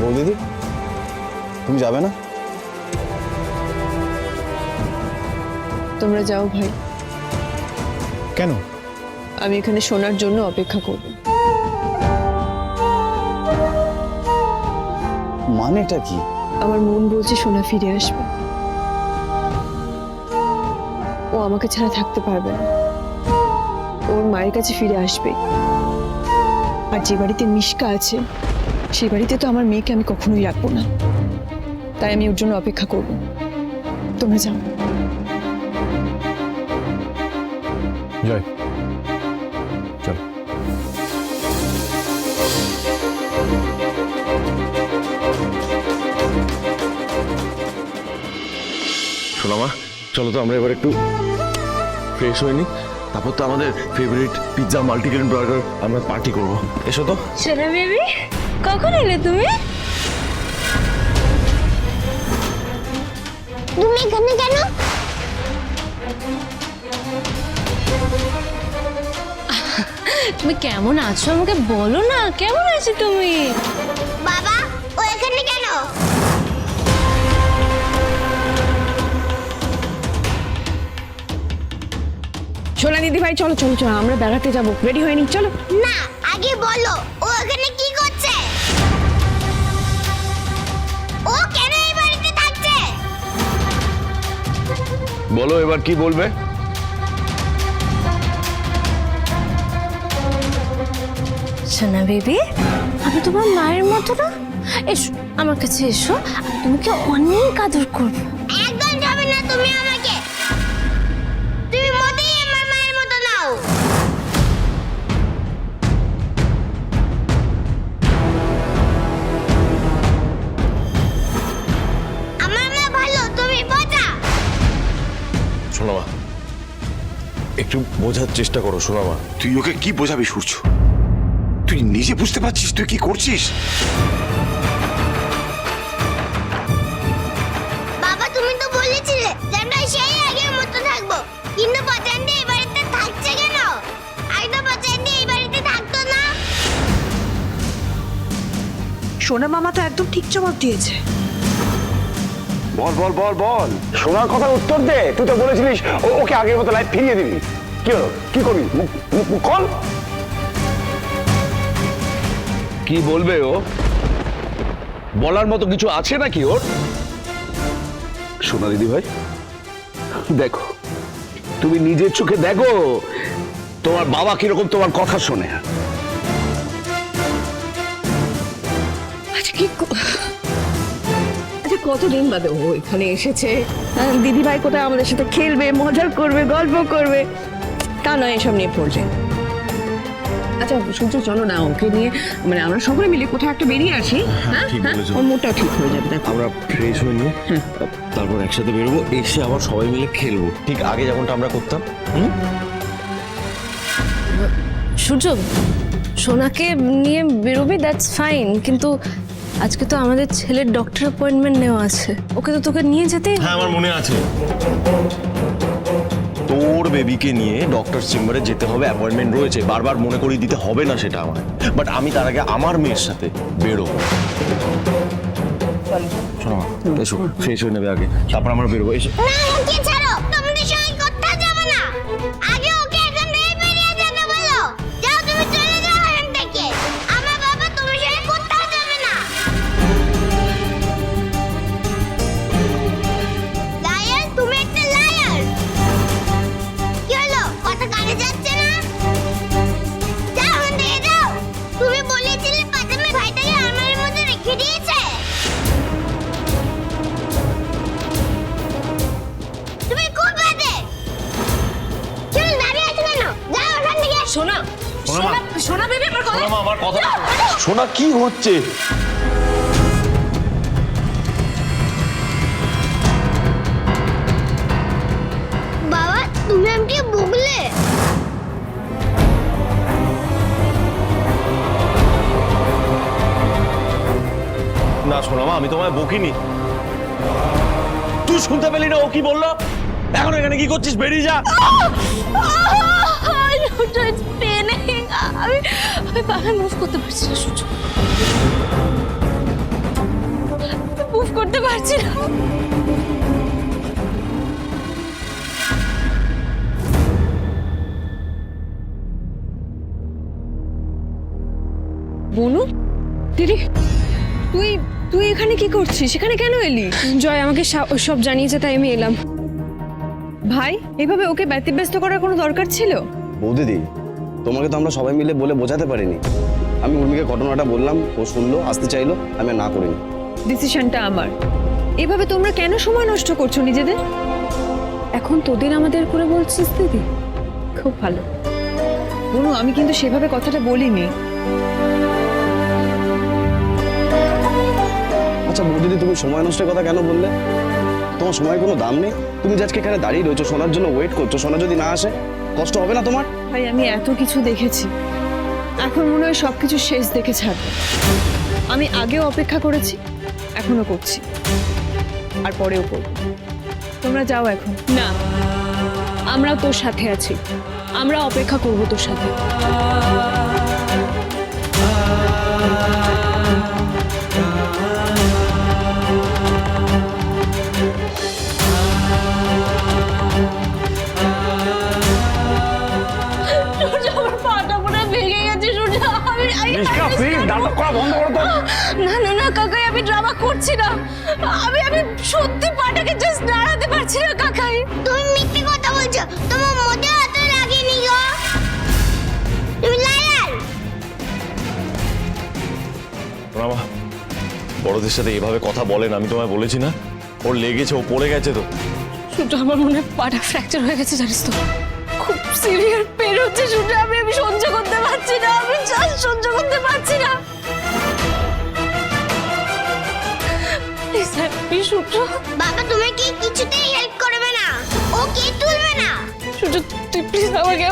বৌদিদি তুমি যাবে না? তোমরা যাও ভাই, কেন? আমি এখানে শোনার জন্য অপেক্ষা করব। মানেটা কি? আমার মন বলছে সোনা ফিরে আসবে, ও আমাকে ছাড়া থাকতে পারবে না, ওর মায়ের কাছে ফিরে আসবে। আর যে বাড়িতে মিশকা আছে সেই বাড়িতে তো আমার মেয়েকে আমি কখনোই রাখবো না, তাই আমি ওর জন্য অপেক্ষা করব। তোমরা যাও। জয় চল। সোনামা চলো তো আমরা এবার একটু ফ্রেশ হয়ে নি, তারপর তো আমাদের ফেভারিট পিৎজা মাল্টিগ্রেন বার্গার আমরা পার্টি করবো। এসো তো। সোনা বেবি, কখন এলে তুমি? তুমি এখানে কেন? তুমি কেমন আছো আমাকে বলো না, কেমন আছো তুমি? বাবা ও এখানে কেন? সোনা দিদি ভাই চলো চলো চলো, আমরা বেড়াতে যাবো, রেডি হয়ে নি, চলো। না আগে বলো ও এখানে কি করছে? ও কেন এই বাড়িতে থাকছে? বলো এবার কি বলবে? সোনা বেবি, আমি তোমার মায়ের মতো না? এসো আমার কাছে এসো, আমি তোমাকে অনেক আদর করবো। একদম যাবে না তুমি আমাকে, তুমি মোটেই আমার মায়ের মতো নাও। আমার মা ভালো, তুমি বোঝা। সোনামা একটু বোঝার চেষ্টা করো। সোনামা তুই ওকে কি বোঝাবি সূর্য? তুই নিজে বুঝতে পারছিস তুই কি করছিস? বাবা তুমি তো বলেছিলে যে আমরা সেই আগের মতো থাকবো, কিন্তু পছন্দ এই বাড়িতে থাকছে কেন? আর তো পছন্দ এই বাড়িতে থাকতো না। সোনা মামা তো একদম ঠিক জবাব দিয়েছে। বল বল বল বল, শোনার কথার উত্তর দে। তুই তো বলেছিলিস ওকে আগের মতো লাইফ ফিরিয়ে দিবি। কি হলো, কি করবি? মুখ খোল। কি বলবে ও? বলার মতো কিছু আছে নাকি ওর? সোনা দিদি ভাই দেখো, তুমি নিজের চোখে দেখো তোমার বাবা কিরকম তোমার কথা শোনে। আচ্ছা কতদিন বাদে ও এখানে এসেছে, দিদি ভাই কোথায় আমাদের সাথে খেলবে, মজা করবে, গল্প করবে, তা নয় এসব নিয়ে পড়ছে। আচ্ছা সূর্য চলো না ওকে নিয়ে, মানে আমরা সকলে মিলে কোথাও একটা বেরিয়ে আসি। হ্যাঁ ঠিক বলেছো। ওর মুডটাও ঠিক হয়ে যাবে। দেখো আমরা ফ্রেশ হয়ে নিয়ে তারপর একসাথে বেরোবো, এসে আবার সবাই মিলে খেলবো, ঠিক আগে যেমনটা আমরা করতাম। সূর্য, সোনাকে নিয়ে বেরোবি, দ্যাটস ফাইন, কিন্তু আজকে তো আমাদের ছেলের ডক্টর অ্যাপয়েন্টমেন্ট নেওয়া আছে, ওকে তো তোকে নিয়ে যেতেই হবে। হ্যাঁ আমার মনে আছে, তোর বেবিকে নিয়ে ডক্টর চেম্বারে যেতে হবে, অ্যাপয়েন্টমেন্ট রয়েছে, বারবার মনে করিয়ে দিতে হবে না সেটা আমার। বাট আমি তার আগে আমার মেয়ের সাথে বেরোবো। শোনো এসো, ফ্রেশ হয়ে নেবে আগে, তারপর আমরা বেরোবো। এসো। না ওকে ছাড়ো, তোমাদের সঙ্গে কোথাও যাবো না। আগে ওকে এখান থেকে বেরিয়ে যেতে বলো। যাও তুমি চলে যাও এখান থেকে। আমার বাবা তোমার সঙ্গে কোথাও যাবে না। লায়ার, তুমি একটা লায়ার। কি হলো, কথা কানে যাচ্ছে না? যাও এখান থেকে যাও। তুমি বলেছিলে পাতামে ভাইটাকে আমার মধ্যে রেখে দিয়েছে। তুমি খুব বাজে। চল দাঁড়িয়ে আছো কেন? যাও এখান থেকে। সোনা, সোনা, সোনা বেবি, আমার কথা। আমার কথা শোনা, কি হচ্ছে? বাবা তুমি আমাকে বকলে। না শোনামা, আমি তোমায় বকিনি। তুই শুনতে পেলি না ও কি বললো? এখন এখানে কি করছিস? বেরিয়ে যা। আমি বাবা মুভ করতে পারছি না সূর্য। পারছি না। বনু, দিদি, তুই তুই এখানে কি করছিস? এখানে কেন এলি? জয় আমাকে সব জানিয়েছে, তাই আমি এলাম। ভাই, এভাবে ওকে ব্যতিব্যস্ত করার কোনো দরকার ছিল? বৌদিদি, তোমাকে তো আমরা সবাই মিলে বলে বোঝাতে পারিনি। আমি উর্মিকে ঘটনাটা বললাম, ও শুনলো, আসতে চাইলো, আমি আর না করিনি। ডিসিশনটা আমার। এভাবে তোমরা কেন সময় নষ্ট করছো নিজেদের? এখন তোদের আমাদের করে বলছিস দিদি? খুব ভালো। বনু, আমি কিন্তু সেভাবে কথাটা বলিনি। আচ্ছা বৌদিদি, তুমি সময় নষ্টের কথা কেন বললে? তোমার সময় কোনো দাম নেই? তুমি যে আজকে এখানে দাঁড়িয়ে রয়েছো, সোনার জন্য ওয়েট করছো, সোনা যদি না আসে কষ্ট হবে না তোমার? ভাই, আমি এত কিছু দেখেছি, এখন মনে হয় সবকিছু শেষ দেখে ছাড়বো। আমি আগেও অপেক্ষা করেছি, এখনো করছি, আর পরেও করব। তোমরা যাও এখন। না, আমরা তোর সাথে আছি, আমরা অপেক্ষা করব তোর সাথে। আমার পাটা পুরো ভেঙে গেছে সূর্য। না না না কাকাই, আমি ড্রামা করছি না। আমি সত্যি পাটাকে জাস্ট নাড়াতে পারছি না কাকাই। তুমি মিথ্যে কথা বলছো, তোমার মধ্যে এত লাগেনি গো। তুমি লায়ার। সোনামা, বড়দের সাথে এভাবে কথা বলেন, আমি তোমায় বলেছি না? ওর লেগেছে, ও পড়ে গেছে তো। সূর্য, আমার মনে হয় পাটা ফ্র্যাকচার হয়ে গেছে, জানিস তো? খুব সিভিয়ার পেন হচ্ছে সূর্য, আমি সহ্য করতে পারছি না, আমি জাস্ট সহ্য করতে পারছি না। প্লিজ হেল্প মি সূর্য। বাবা তোমাকে কিছুতেই হেল্প করবে না, ও কে তুলবে না। সূর্য, তুই প্লিজ আমাকে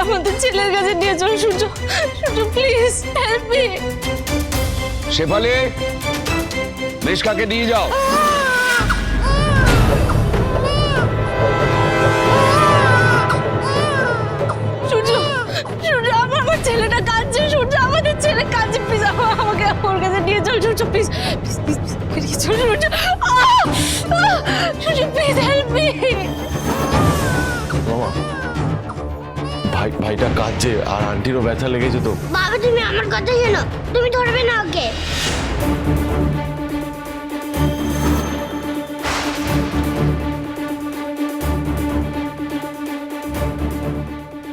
আমাদের ছেলের কাছে নিয়ে চল সূর্য। সূর্য প্লিজ হেল্প মি। শেফালি, নিষ্কাকে নিয়ে যাও। সূর্য, সূর্য, আমার ছেলেটা কাঁদছে সূর্য, আমাদের ছেলে কাঁদছে, প্লিজ আমাকে ওর কাছে নিয়ে চল সূর্য, প্লিজ প্লিজ প্লিজ নিয়ে চল সূর্য। সূর্য প্লিজ হেল্প মি। মামা, ভাইটা কাঁদছে আর আন্টিরও ব্যথা লেগেছে তো। বাবা তুমি আমার কথা শোনো, তুমি ধরবে না ওকে।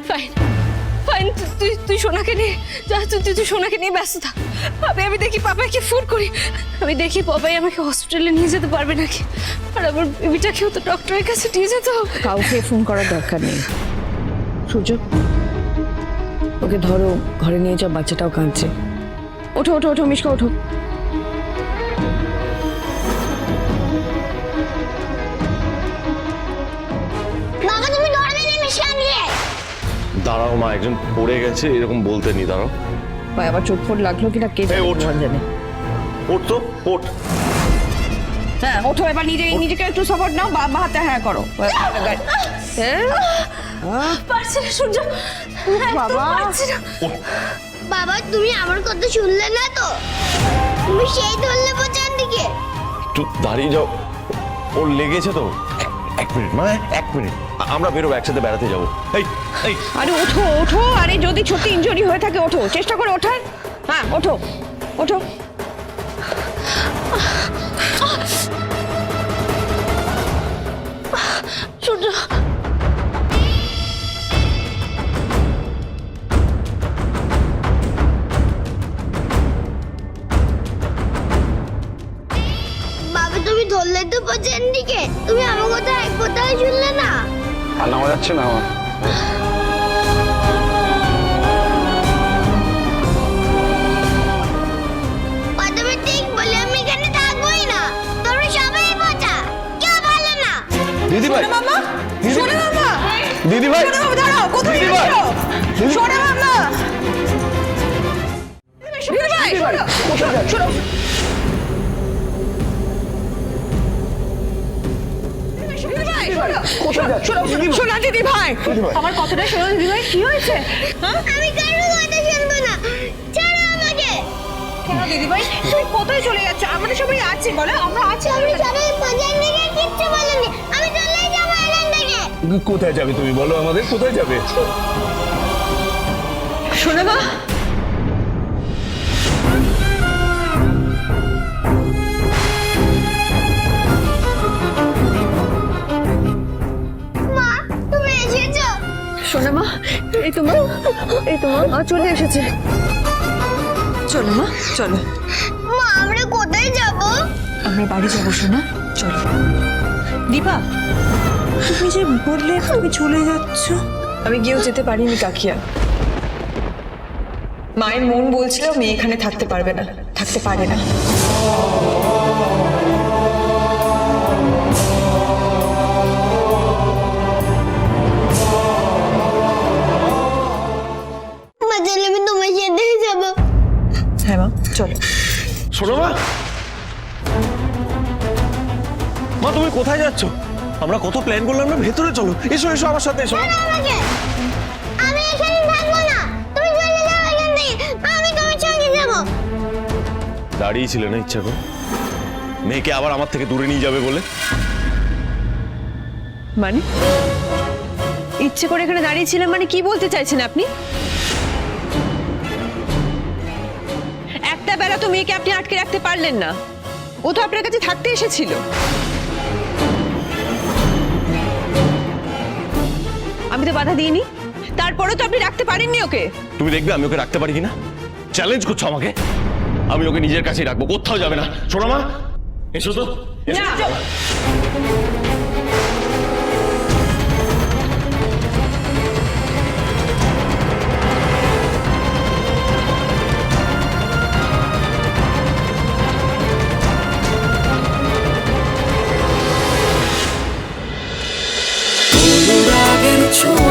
ফাইন ফাইন, তুই সোনাকে নিয়ে যা, তুই সোনাকে নিয়ে ব্যস্ত থাক। আমি দেখি পাপাকে ফোন করি, আমি দেখি পাপাই আমাকে হসপিটালে নিয়ে যেতে পারবে নাকি, আর আমার বেবিটাকেও তো ডক্টরের কাছে নিয়ে যেতে হবে। কাউকে ফোন করার দরকার নেই। সূর্য, ওকে ধরো, ঘরে নিয়ে যাও, বাচ্চাটাও কাঁদছে। ওঠো ওঠো ওঠো মিশকা, ওঠো। বাবা তুমি ধরবে না মিশন নিয়ে। দাঁড়াও মা, একজন পড়ে গেছে এরকম বলতে নি, দাঁড়াও। ভাই, আবার চোটফোট লাগলো কিনা কে এই, ওঠ। জানে। ওঠ তো, ওঠ। হ্যাঁ ওঠো, এবার নিজেকে একটু সাপোর্ট নাও, বা হাতে হ্যাঁ করো। পারছি না সূর্য, বাবা পারছি না। বাবা তুমি আমার কথা শুনলে না তো, তুমি সেই ধরলে বোঝার দিকে। একটু দাঁড়িয়ে যাও, ওর লেগেছে তো। এক মিনিট মা, এক মিনিট, আমরা বেরোবো, একসাথে বেড়াতে যাবো। এই এই, আরে ওঠো ওঠো, আরে যদি সত্যি ইনজুরি হয়ে থাকে ওঠো, চেষ্টা করো ওঠার। হ্যাঁ ওঠো ওঠো। সূর্য, বাবা তুমি ধরলে তো বোঝার দিকে, তুমি আমার কথা এক কথাই শুনলে না। আর নামা যাচ্ছে না আমার। তুমি ঠিক বলে আমি এখানে থাকবোই না, তোমরা সবাই বোঝা, কেউ ভালো না। দিদি ভাই, মামা, শোনো মামা, দিদি ভাই, দাঁড়াও, কোথায় দিদি ভাই, যাচ্ছো? শোনো মামা, দিদি ভাই, শোনো। শোনা দিদি ভাই, আমার কথাটা শোনো দিদি ভাই, কি হয়েছে? আমি কারোর কথা শুনবো না, ছাড়ো আমাকে। দিদিভাই তুমি কোথায় চলে যাচ্ছ? আমরা সবাই আছি, বলো আমরা আছি। তুমি সবাই বাজার থেকে কিচ্ছু বলনি, আমি চলে যাবো এখান থেকে। কোথায় যাবে তুমি বলো আমাদের, কোথায় যাবে? শোনো মা, মা তুমি এসেছো? শোনো মা, এই তো মা, এই তো মা, মা চলে এসেছে। চলো মা, চলো মা আমরা কোথায় যাব? আমরা বাড়ি যাবো। শোনা, চলো। দীপা, তুমি যে বললে তুমি চলে যাচ্ছ, আমি গিয়েও যেতে পারিনি কাকিয়া। মায়ের মন বলছিল মেয়ে এখানে থাকতে পারবে না, থাকতে পারে না। মা চলে আমি তোমার সাথেই যাব। হ্যাঁ মা, চলো। শোনো মা, মা তুমি কোথায় যাচ্ছ? আমরা কত প্ল্যান করলাম না, ভেতরে চলো। এসো এসো আমার সাথে এসো। আমাকে আমি এখানে থাকবো না, তুমি চলে যাও এখান থেকে, আমি তোমার সঙ্গে যাব। দাঁড়িয়ে ছিলে না ইচ্ছা করে মেয়েকে আবার আমার থেকে দূরে নিয়ে যাবে বলে? মানে ইচ্ছে করে এখানে দাঁড়িয়েছিলাম মানে কি বলতে চাইছেন আপনি? একটা বেলা তো মেয়েকে আপনি আটকে রাখতে পারলেন না, ও তো আপনার কাছে থাকতে এসেছিল। আমি তো বাধা দিইনি, তারপরেও তো আপনি রাখতে পারেননি ওকে। তুমি দেখবে আমি ওকে রাখতে পারি কিনা। চ্যালেঞ্জ করছো আমাকে? আমি ওকে নিজের কাছেই রাখবো, কোথাও যাবে না। শোনো মা, এসো তো। এসো। না। অনুরাগের ছোঁয়া